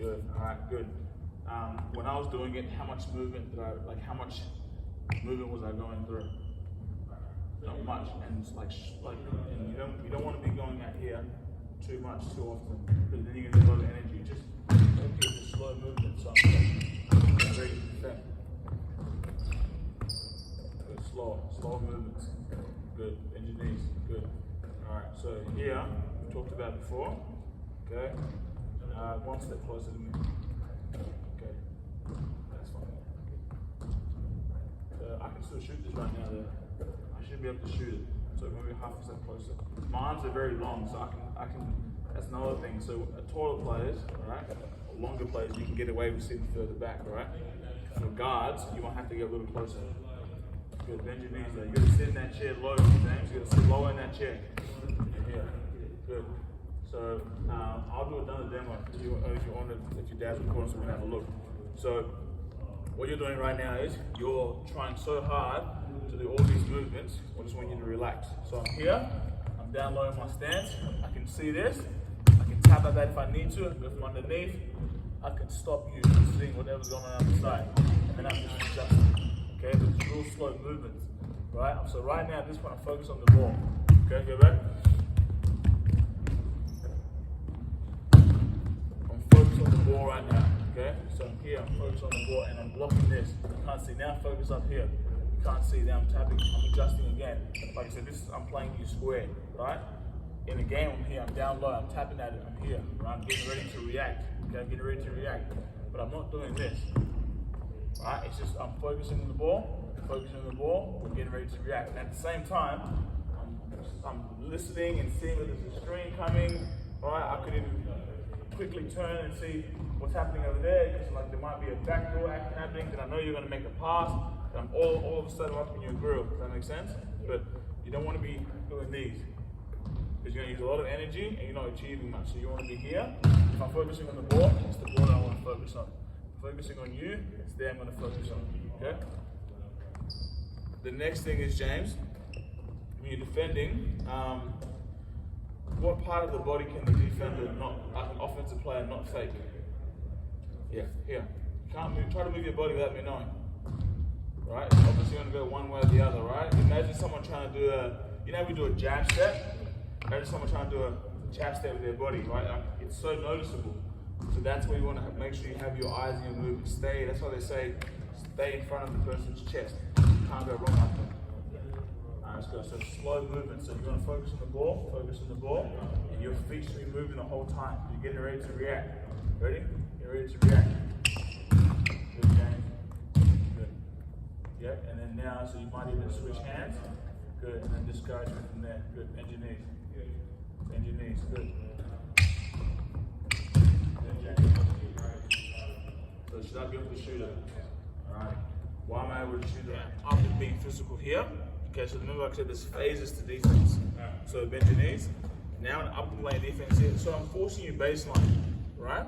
Good. All right, good. When I was doing it, how much movement was I going through? Not much, and it's and you don't want to be going out here too much too often, because then you're gonna get a lot of energy. Just keep the slow movement. So I'm ready to defend. Good, slow movements. Good, bend your knees. Good. All right. So here we talked about before. Okay. One step closer to me. Okay. That's fine. I can still shoot this right now. I should be able to shoot it. So maybe half a step closer. My arms are very long, so I can. That's another thing. So taller players, all right, or longer players, you can get away with sitting further back, all right. For guards, you might have to get a little closer. Good. Bend your knees there. You gotta sit in that chair low, James. You gotta sit lower in that chair. Yeah. Good. So I'll do another demo if you want to, if your dad's recording, so we can have a look. So what you're doing right now is you're trying so hard to do all these movements. I just want you to relax. So I'm here. I'm down low in my stance. I can see this. I can tap at that if I need to. Go from underneath. I can stop you from seeing whatever's going on the side, and then I'm just adjusting. Okay, but it's real slow movements, right? So right now, at this point, I'm focused on the ball. Okay, go back. I'm focused on the ball right now. Okay, so I'm here, I'm focused on the ball, and I'm blocking this. You can't see now. Focus up here. You can't see now. I'm tapping. I'm adjusting again. Like I said, I'm playing you square, right? In the game, I'm here. I'm down low. I'm tapping at it. I'm here. Right? I'm getting ready to react. Okay, I'm getting ready to react, but I'm not doing this. Right? It's just I'm focusing on the ball, we're getting ready to react. And at the same time, I'm listening and seeing if there's a screen coming. Right? I could even quickly turn and see what's happening over there, because like there might be a backdoor action happening, then I know you're gonna make a pass, and I'm all of a sudden up in your grill. Does that make sense? But you don't want to be doing these, because you're gonna use a lot of energy and you're not achieving much. So you want to be here. If I'm focusing on the ball, it's the ball that I want to focus on. Focusing on you, it's there I'm going to focus on. Okay? The next thing is, James, when you're defending, what part of the body can the defender like an offensive player, not fake? Yeah, here. You can't move, try to move your body without me knowing. Right? It's obviously going to go one way or the other, right? Imagine someone trying to do we do a jab step. Imagine someone trying to do a jab step with their body, right? It's so noticeable. So that's where you want to make sure you have your eyes and your movement. That's why they say, stay in front of the person's chest. You can't go wrong like that. Alright, let's go. So slow movement. So you want to focus on the ball, and your feet should be moving the whole time. You're getting ready to react. Ready? Get ready to react. Good, James. Good. Yep, and then now, so you might even switch hands. Good, and then discouragement from there. Good, bend your knees. Bend your knees, good. So should I be able to shoot it? Alright. Why am I able to shoot it? After being physical here. Okay, so remember I said there's phases to defense. So bend your knees. Now an upper plane defense here. So I'm forcing you baseline, right?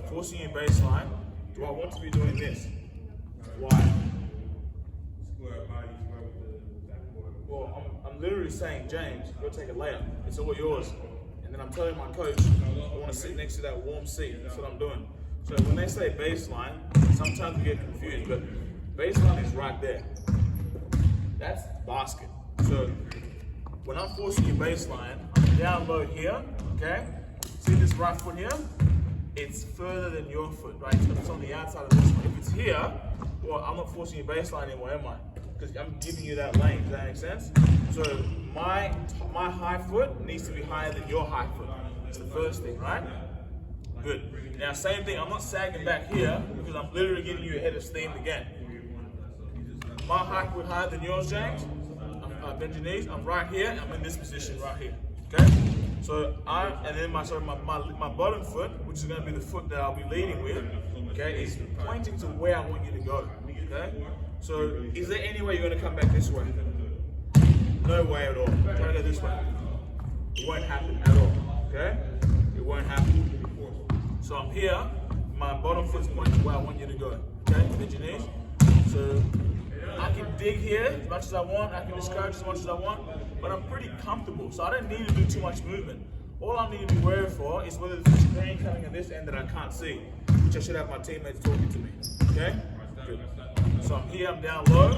Forcing you baseline. Do I want to be doing this? Why? Well, I'm literally saying, James, go take a layup. It's all yours. And then I'm telling my coach, I want to sit next to that warm seat. That's what I'm doing. So when they say baseline, sometimes we get confused, but baseline is right there. That's basket. So when I'm forcing you baseline, I'm down low here, okay? See this right foot here? It's further than your foot, right? So it's on the outside of this one. If it's here, well, I'm not forcing you baseline anymore, am I? Because I'm giving you that lane. Does that make sense? So my high foot needs to be higher than your high foot. That's the first thing, right? Good. Now, same thing. I'm not sagging back here because I'm literally giving you a head of steam again. My high foot higher than yours, James. Bend your knees. I'm right here. I'm in this position right here. Okay. So my bottom foot, which is going to be the foot that I'll be leading with, okay, is pointing to where I want you to go. Okay. So is there any way you're going to come back this way? No way at all. Try to go this way. It won't happen at all. Okay. It won't happen. So I'm here, my bottom foot's pointing where I want you to go. Okay, bend your knees. So I can dig here as much as I want, I can discourage as much as I want, but I'm pretty comfortable. So I don't need to do too much movement. All I need to be worried for is whether there's a screen coming at this end that I can't see. which I should have my teammates talking to me. Okay? Good. So I'm here, I'm down low.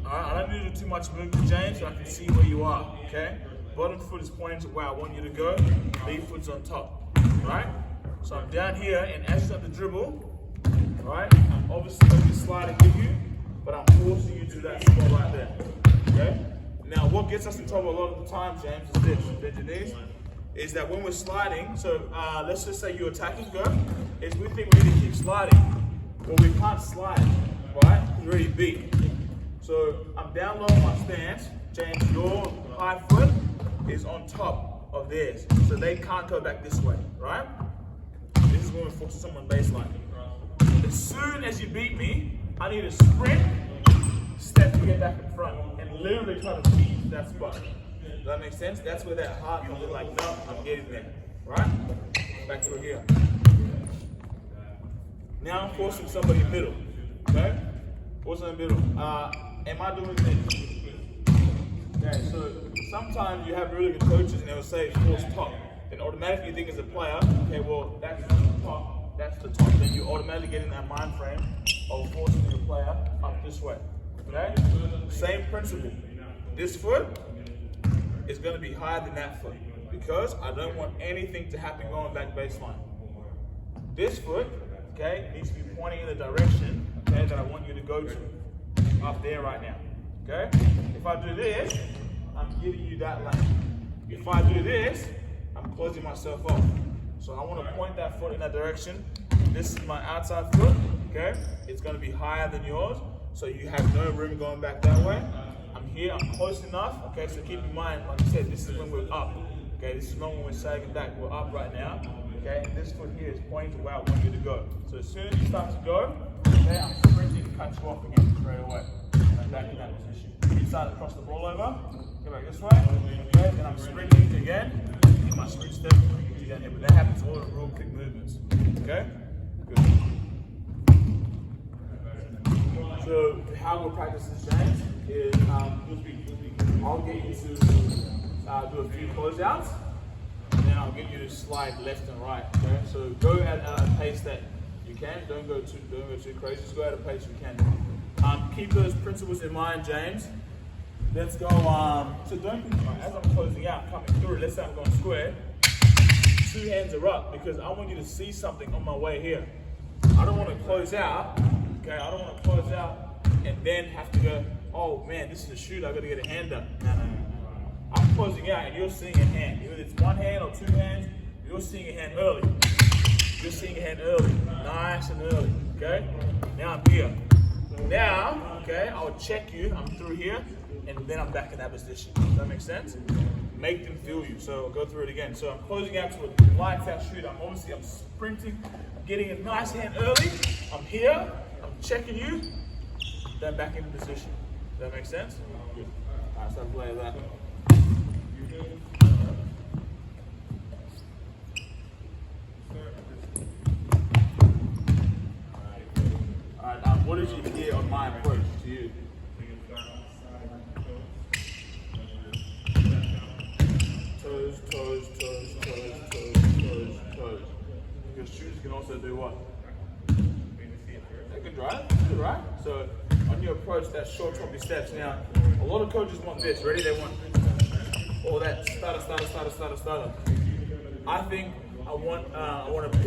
Alright, I don't need to do too much movement, James, so I can see where you are. Okay? Bottom foot is pointing to where I want you to go. Lead foot's on top. Right? So I'm down here, and as you start to dribble, right, I'm obviously going to be sliding with you, but I'm forcing you to that spot right there. Okay? Now, what gets us in trouble a lot of the time, James, is this, bend your knees, is that when we're sliding, so let's just say you're attacking, go, is we think we need to keep sliding. Well, we can't slide, right? We're already beat. So I'm down low on my stance. James, your high foot is on top of theirs. So they can't go back this way, right? This is when we're forcing someone baseline. As soon as you beat me, I need to sprint, step to get back in front, and literally try to beat that spot. Does that make sense? That's where that heart comes in, like, no, I'm getting there, right? Back to here. Now I'm forcing somebody in the middle, okay? Forcing in the middle. Am I doing this? Okay, so sometimes you have really good coaches and they'll say force top. Then automatically you think as a player, okay, well, that's the top, that's the top. Then you automatically get in that mind frame of forcing the player up this way, okay? Same principle. This foot is going to be higher than that foot because I don't want anything to happen going back baseline. This foot, okay, needs to be pointing in the direction, okay, that I want you to go to, up there right now, okay? If I do this, I'm giving you that lane. If I do this, I'm closing myself off. So I want to point that foot in that direction. This is my outside foot, okay? It's going to be higher than yours, so you have no room going back that way. I'm here, I'm close enough, okay? So keep in mind, like I said, this is when we're up, okay? This is not when we're sagging back, we're up right now, okay? And this foot here is pointing to where I want you to go. So as soon as you start to go, okay, I'm sprinting to cut you off again straight away. And I'm back in that position. You start to cross the ball over, go back this way, okay? Then I'm sprinting again, in my sprint step, again here. But that happens all in real quick movements, okay? Good. So how we'll practice this, James, is I'll get you to do a few closeouts, and then I'll get you to slide left and right. Okay, so go at a pace that you can. Don't go too crazy. Just go at a pace you can. Keep those principles in mind, James. Let's go. So don't as I'm closing out, coming through. Let's say I'm going square. 2 hands are up because I want you to see something on my way here. I don't want to close out. Okay, I don't want to close out and then have to go, oh man, this is a shoot, I got to get a hand up. No. I'm closing out and you're seeing a hand. Either it's 1 hand or 2 hands, you're seeing a hand early. You're seeing a hand early, nice and early, okay? Now I'm here. Now, okay, I'll check you, I'm through here, and then I'm back in that position. Does that make sense? Make them feel you, so I'll go through it again. So I'm closing out to a lights out shoot. I'm sprinting, I'm getting a nice hand early. I'm here, I'm checking you, then back into position. Does that make sense? Good. All right, so I'm playing that. Alright, what did you hear on my approach to you? Toes, toes, toes, toes, toes, toes, toes. Because shooters can also do what? They can drive, good, right? So on your approach, that short choppy steps. Now, a lot of coaches want this. Ready? They want all that stutter. I think I want to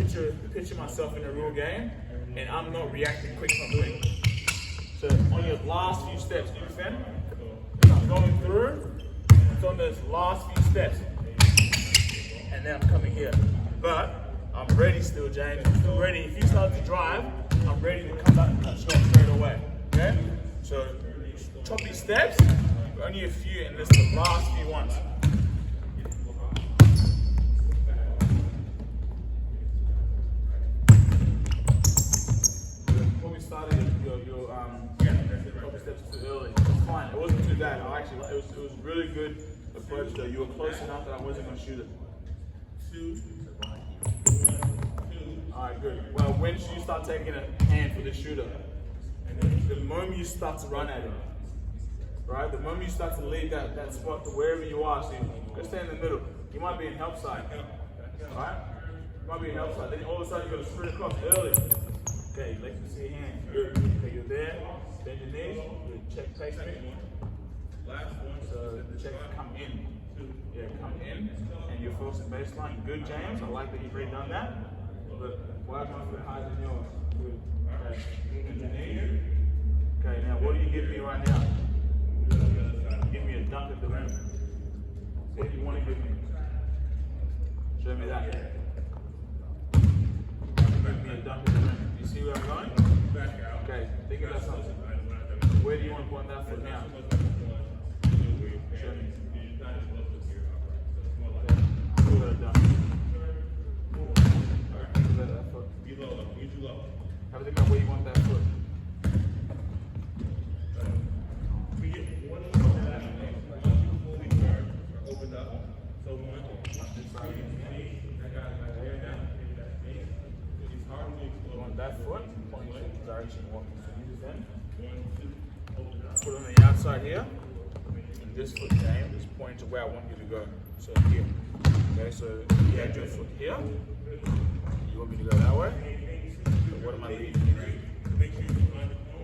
picture myself in a real game, and I'm not reacting quick from doing it. So on your last few steps, you understand? I'm going through. It's on those last few steps, and then I'm coming here. But I'm ready still, James. I'm still ready. If you start to drive, I'm ready to come back and cut you off straight away. Okay? So choppy steps, only a few, and this is the last few ones. Probably started your choppy steps too early. It's fine. It wasn't too bad. It was really good approach though. You were close enough that I wasn't going to shoot it. 2. Alright, good. Well, when should you start taking a hand for the shooter? The moment you start to run at it. Right? The moment you start to leave that spot to wherever you are, so you go stand in the middle. You might be in help side. Right? Might be an outside. Then all of a sudden you're gonna sprint across early. Okay, let me see your hand. Good. Okay, you're there. Bend your knees. Good. Check placement. So check come in. Yeah, come in. And you're forcing baseline. Good, James. I like that you've already done that. But why is my foot higher than yours? Good. Okay. Bend your knee. Okay, now what do you give me right now? Give me a dunk at the rim. What do you want to give me? Show me that. Give me a dunk at the rim. You see where I'm going? Okay, think about something. Where do you want to point that foot now? Show me. Look at that dunk. Alright, think about that foot. Have a think about where you want that foot. That foot, point in the direction you want to use then. Put it on the outside here. And this foot, James, is pointing to where I want you to go. So here. Okay, so you had your foot here. You want me to go that way? So what am I leading you to?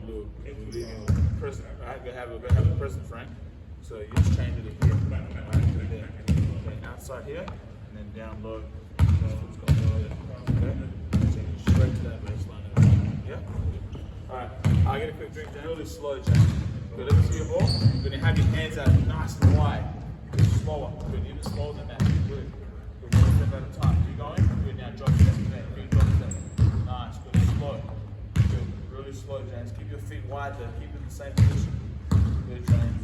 Look, we're leading present. Alright, go have a present, Frank. So you just change it here. Right, okay, outside here, and then down low. Okay? Straight to that baseline. Yeah? Alright, I'll get a quick drink. Really slow, James. Good, let me see your ball. Good, and have your hands out nice and wide. Good, slower. Good, even slower than that. Good. Good, one step at a time. Keep going. Good, now drop step. Good, drop step. Nice, good, slow. Good, really slow, James. Keep your feet wide there. Keep it in the same position. Good, James.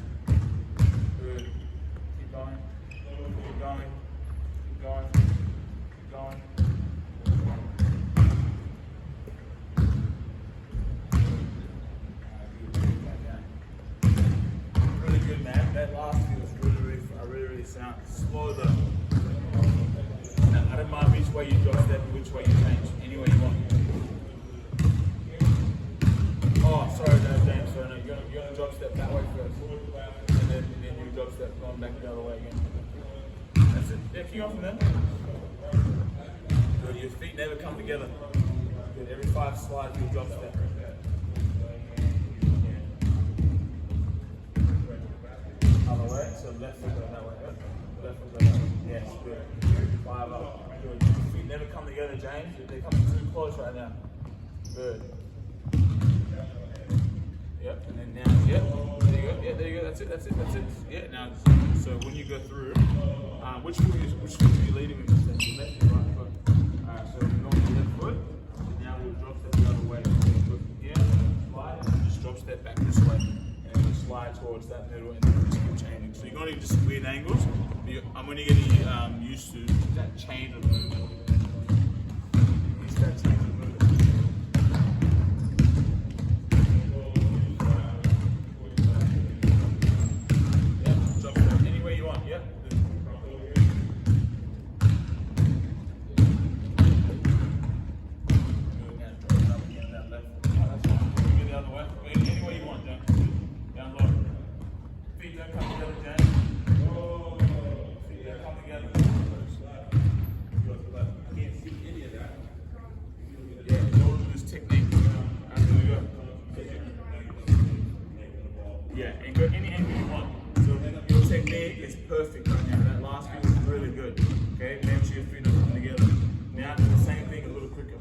Good. Keep going. Keep going. Keep going. Keep going. That last feels really sound slow though. Now, I don't mind which way you drop step, which way you change, any way you want. Oh, sorry, no, James. Sorry, no, you're gonna drop step that way first, and then you drop step going back the other way again. That's it. Yeah, keep on from there. Good. Your feet never come together. Good. Every 5 slides you drop step. Other way, so left foot go that way. Left foot go that way. Yes, good. 5 up. Good. Your feet never come together, James. They're coming too close right now. Good. Yep, and then now, yep. There you go. Yeah, there you go. That's it. That's it. That's it. Yeah. Now, so when you go through, which foot are you leading with? The left or right foot? Alright, so we're going to the left foot. And now we'll drop step the other way. So we'll go here, slide, and just drop step back this way. Slide towards that middle and then just keep changing. So you're going to just weird angles. I'm only getting used to that change of movement. Used to that change of movement. Yeah, drop step any way you want. Yeah. The other way. Any way you want, John. Down low. Feet don't come together, James. Feet don't come together. I can't see any of that. Yeah, in order to this technique. There we go. Yeah, and go any angle you want. So your technique is perfect right now. That last few is really good. Okay, make sure your feet don't come together. Now do the same thing a little quicker.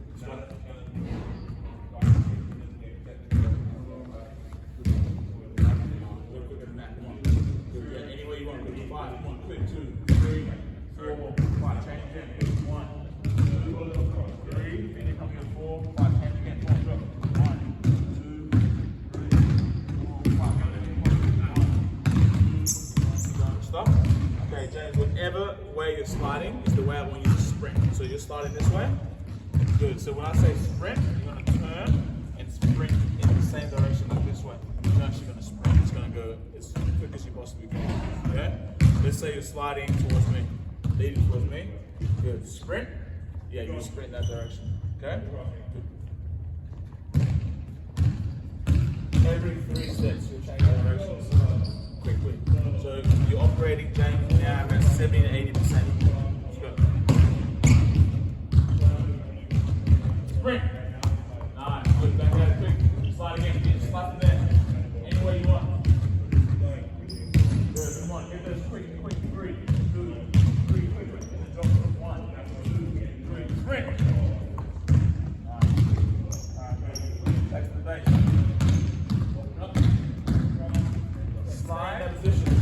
Whatever way you're sliding is the way I want you to sprint. So you're sliding this way. Good. So when I say sprint, you're going to turn and sprint in the same direction like this way. You're not actually going to sprint. It's going to go as quick as you possibly can. Okay? Let's say you're sliding towards me, leading towards me. Good. Sprint. Yeah, you sprint in that direction. Okay? Good. Every 3 steps, you'll change directions quickly. So you're operating, James, now about 70 to 80%. Let's go. Sprint. Nice. Good. Back out quick. Slide again. Get slide from there. Any way you want. Good. Come on. Get those quick. 3, 2, 3, quick. And then drop it. 1, 2, 3. Sprint. Nice. Alright, back to the base. Up. Slide that position.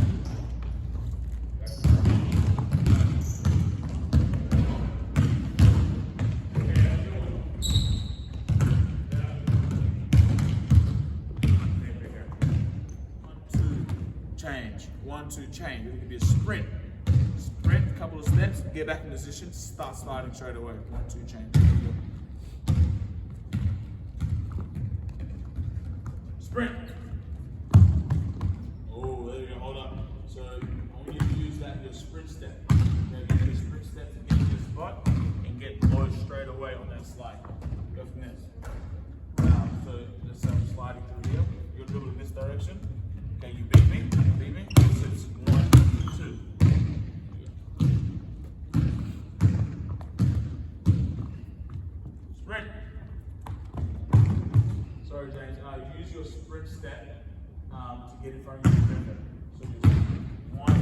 Change. 1, 2, change. It could be a sprint. Sprint, a couple of steps, get back in position, start sliding straight away. 1, 2, change. Sprint. Oh, there you go. Hold up. So I want you to use that your sprint step. Okay, use your sprint step to get to the spot and get low straight away on that slide. Go from this. Now, so let's say I'm sliding through here. You'll dribble in this direction. Okay, you beat me. So it's 1, 2. Sprint. Sorry, James. Use your sprint step to get in front of your defender. So just 1,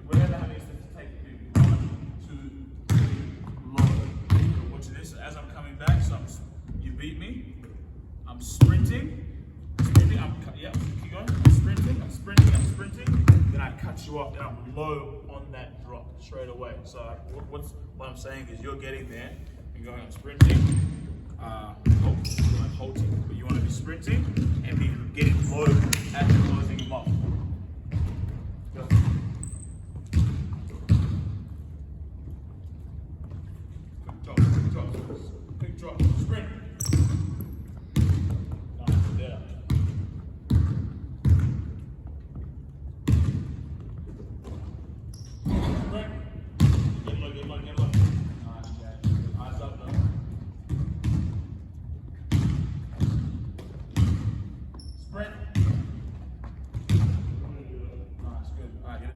whatever how many steps to take to do. 1, 2, 3, low. Watch this. As I'm coming back, so you beat me. I'm sprinting. Keep going. I'm sprinting. Then I cut you off, and I'm low on that drop straight away. So what I'm saying is you're getting there and going, I'm sprinting, halting. But you want to be sprinting